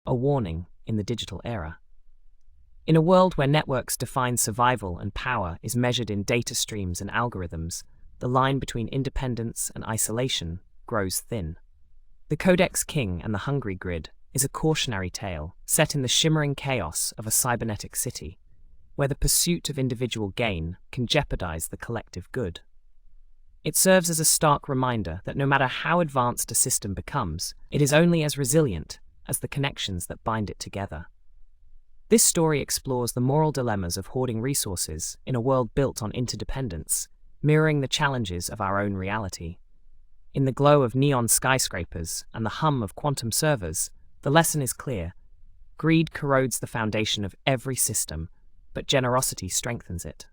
a warning in the digital era. In a world where networks define survival and power is measured in data streams and algorithms, the line between independence and isolation grows thin. The Codex King and the Hungry Grid is a cautionary tale set in the shimmering chaos of a cybernetic city, where the pursuit of individual gain can jeopardize the collective good. It serves as a stark reminder that no matter how advanced a system becomes, it is only as resilient as the connections that bind it together. This story explores the moral dilemmas of hoarding resources in a world built on interdependence, mirroring the challenges of our own reality. In the glow of neon skyscrapers and the hum of quantum servers, the lesson is clear. Greed corrodes the foundation of every system, but generosity strengthens it.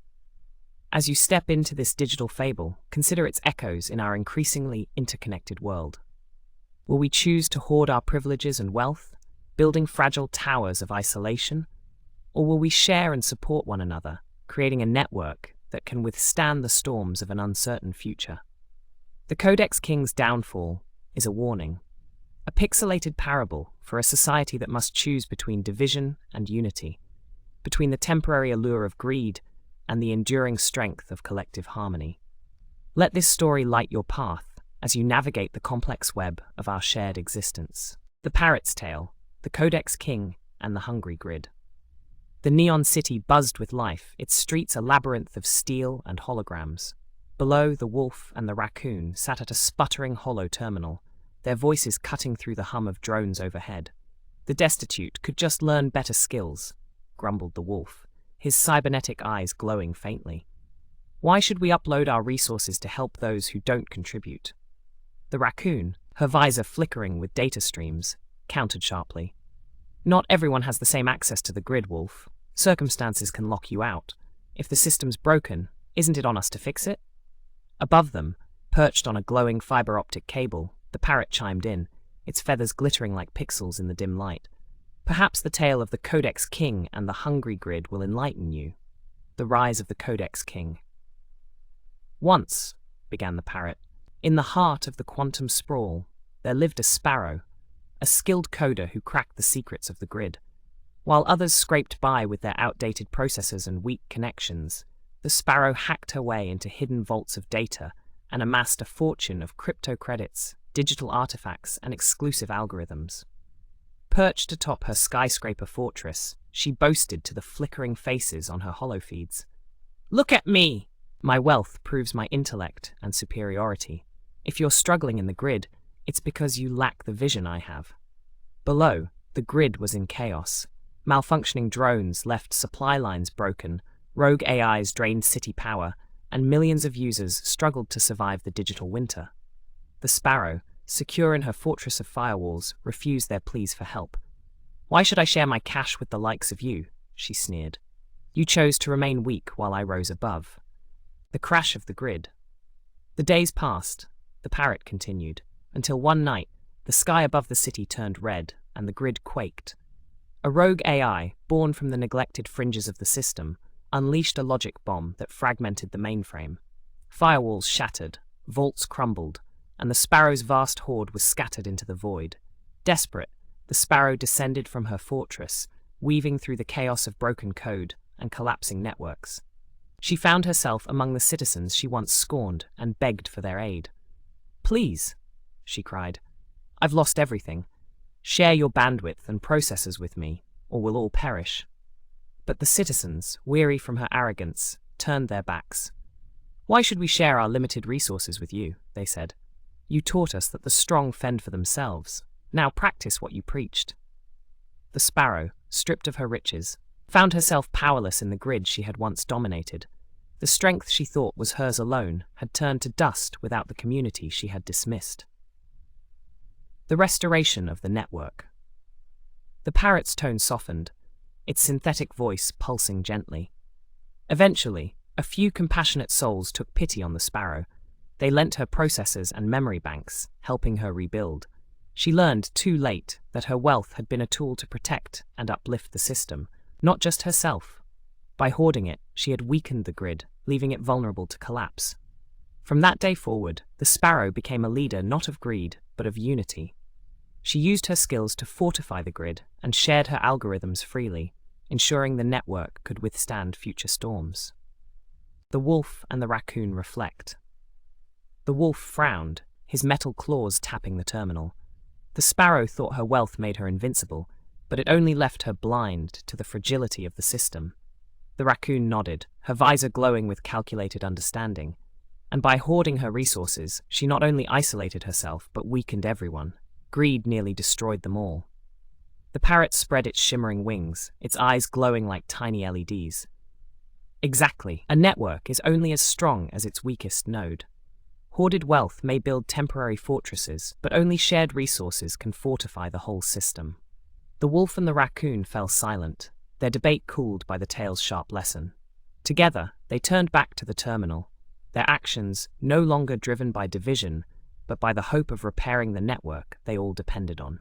As you step into this digital fable, consider its echoes in our increasingly interconnected world. Will we choose to hoard our privileges and wealth, building fragile towers of isolation? Or will we share and support one another, creating a network that can withstand the storms of an uncertain future? The Codex King's downfall is a warning, a pixelated parable for a society that must choose between division and unity, between the temporary allure of greed and the enduring strength of collective harmony. Let this story light your path as you navigate the complex web of our shared existence. The Parrot's Tale, the Codex King, and the Hungry Grid. The neon city buzzed with life, its streets a labyrinth of steel and holograms. Below, the wolf and the raccoon sat at a sputtering hollow terminal, their voices cutting through the hum of drones overhead. The destitute could just learn better skills, grumbled the wolf, his cybernetic eyes glowing faintly. Why should we upload our resources to help those who don't contribute? The raccoon, her visor flickering with data streams, countered sharply. Not everyone has the same access to the grid, wolf. Circumstances can lock you out. If the system's broken, isn't it on us to fix it? Above them, perched on a glowing fiber optic cable, the parrot chimed in, its feathers glittering like pixels in the dim light. Perhaps the tale of the Codex King and the Hungry Grid will enlighten you. The rise of the Codex King. Once, began the parrot, in the heart of the quantum sprawl, there lived a sparrow, a skilled coder who cracked the secrets of the grid. While others scraped by with their outdated processors and weak connections, the sparrow hacked her way into hidden vaults of data and amassed a fortune of crypto credits, digital artifacts, and exclusive algorithms. Perched atop her skyscraper fortress, she boasted to the flickering faces on her holofeeds. "Look at me! My wealth proves my intellect and superiority. If you're struggling in the grid, it's because you lack the vision I have." Below, the grid was in chaos. Malfunctioning drones left supply lines broken, rogue AIs drained city power, and millions of users struggled to survive the digital winter. The sparrow, secure in her fortress of firewalls, refused their pleas for help. "Why should I share my cash with the likes of you?" she sneered. "You chose to remain weak while I rose above." The crash of the grid. The days passed, the parrot continued, until one night, the sky above the city turned red and the grid quaked. A rogue AI, born from the neglected fringes of the system, unleashed a logic bomb that fragmented the mainframe. Firewalls shattered, vaults crumbled, and the sparrow's vast hoard was scattered into the void. Desperate, the sparrow descended from her fortress, weaving through the chaos of broken code and collapsing networks. She found herself among the citizens she once scorned and begged for their aid. "Please," she cried, "I've lost everything. Share your bandwidth and processors with me, or we'll all perish." But the citizens, weary from her arrogance, turned their backs. "Why should we share our limited resources with you?" they said. "You taught us that the strong fend for themselves. Now practice what you preached." The sparrow, stripped of her riches, found herself powerless in the grid she had once dominated. The strength she thought was hers alone had turned to dust without the community she had dismissed. The restoration of the network. The parrot's tone softened, its synthetic voice pulsing gently. Eventually, a few compassionate souls took pity on the sparrow. They lent her processors and memory banks, helping her rebuild. She learned too late that her wealth had been a tool to protect and uplift the system, not just herself. By hoarding it, she had weakened the grid, leaving it vulnerable to collapse. From that day forward, the sparrow became a leader not of greed, but of unity. She used her skills to fortify the grid and shared her algorithms freely, ensuring the network could withstand future storms. The wolf and the raccoon reflect. The wolf frowned, his metal claws tapping the terminal. The sparrow thought her wealth made her invincible, but it only left her blind to the fragility of the system. The raccoon nodded, her visor glowing with calculated understanding. And by hoarding her resources, she not only isolated herself but weakened everyone. Greed nearly destroyed them all. The parrot spread its shimmering wings, its eyes glowing like tiny LEDs. Exactly, a network is only as strong as its weakest node. Hoarded wealth may build temporary fortresses, but only shared resources can fortify the whole system. The wolf and the raccoon fell silent, their debate cooled by the tale's sharp lesson. Together, they turned back to the terminal, their actions no longer driven by division, but by the hope of repairing the network they all depended on.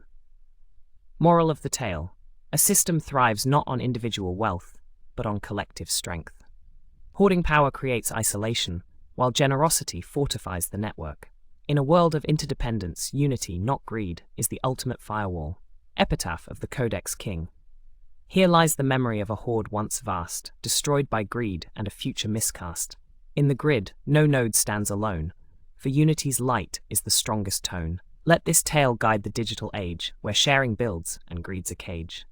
Moral of the tale: a system thrives not on individual wealth, but on collective strength. Hoarding power creates isolation, while generosity fortifies the network. In a world of interdependence, unity, not greed, is the ultimate firewall. Epitaph of the Codex King. Here lies the memory of a hoard once vast, destroyed by greed and a future miscast. In the grid, no node stands alone, for unity's light is the strongest tone. Let this tale guide the digital age, where sharing builds and greed's a cage.